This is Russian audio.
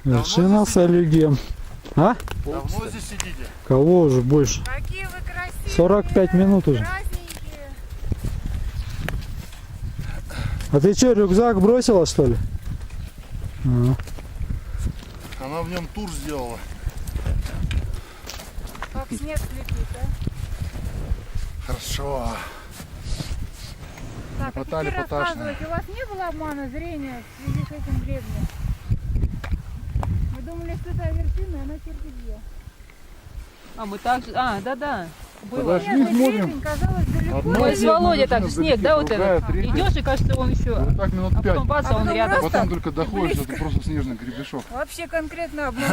Вершина Салигем. А? Давно здесь сидите? Кого уже больше? Какие вы красивые. 45 минут уже. Красненькие. А ты что, рюкзак бросила, что ли? А. Она в нем тур сделала. Как снег слепит, а? Хорошо. Так, а Потали, теперь поташные. рассказывайте, у вас не было обмана зрения в связи с этим гребнем? Мы думали, что это вершина, она терпит где. А мы так же... А, да-да. Было. Подожди, Нет, смотрим. гребень казалось далеко. Одно Ой, с дело, Володя так, машина снег, да, вот другая, этот? третья. Идешь, и кажется, он еще... Вот так минут А 5. потом бац, А а он потом рядом. раз- Потом только доходишь, это просто снежный гребешок. Вообще конкретно обман.